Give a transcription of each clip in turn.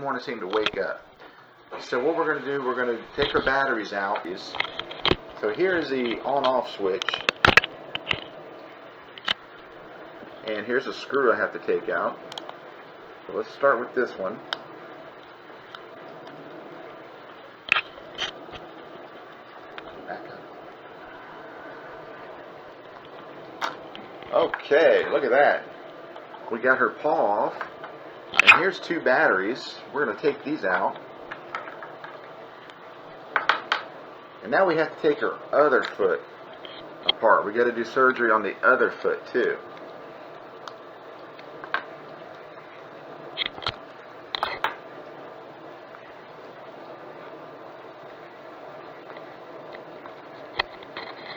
want to seem to wake up. So what we're going to do, we're going to take our batteries out. So here's the on-off switch. And here's a screw I have to take out. So let's start with this one. Back up. Okay, look at that. We got her paw off. And here's two batteries. We're going to take these out. And now we have to take her other foot apart. We got to do surgery on the other foot too.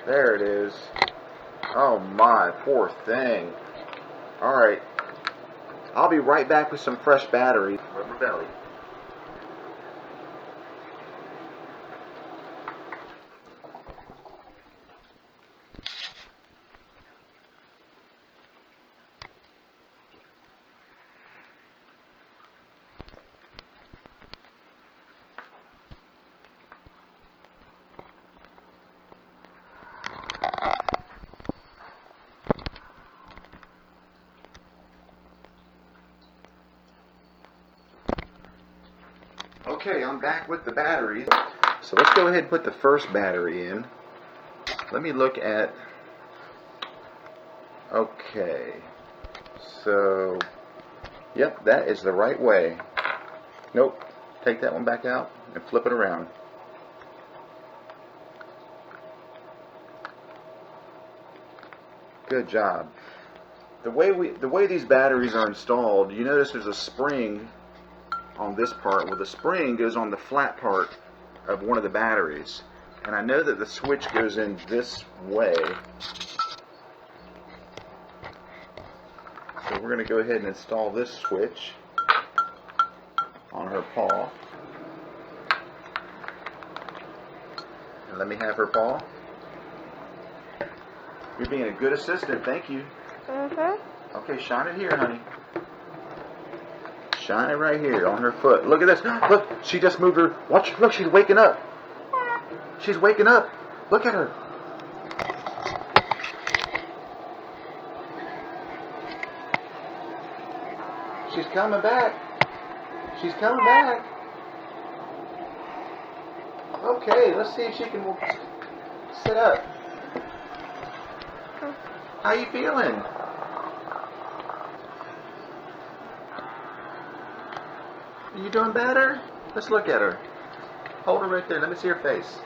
There it is. Oh my, poor thing. Alright. I'll be right back with some fresh battery. Rubber belly. Okay, I'm back with the batteries. So let's go ahead and put the first battery in. Let me look at... Okay. So, yep, that is the right way. Nope. Take that one back out and flip it around. Good job. The way these batteries are installed, you notice there's a spring on this part. Well, the spring goes on the flat part of one of the batteries, and I know that the switch goes in this way, so we're going to go ahead and install this switch on her paw. And let me have her paw. You're being a good assistant, thank you. Okay, shine it here, honey. Shine it right here on her foot. Look at this. Look, she just moved her. Watch. Look, she's waking up. She's waking up. Look at her. She's coming back. She's coming back. Okay, let's see if she can sit up. How you feeling? Are you doing better? Let's look at her. Hold her right there. Let me see her face.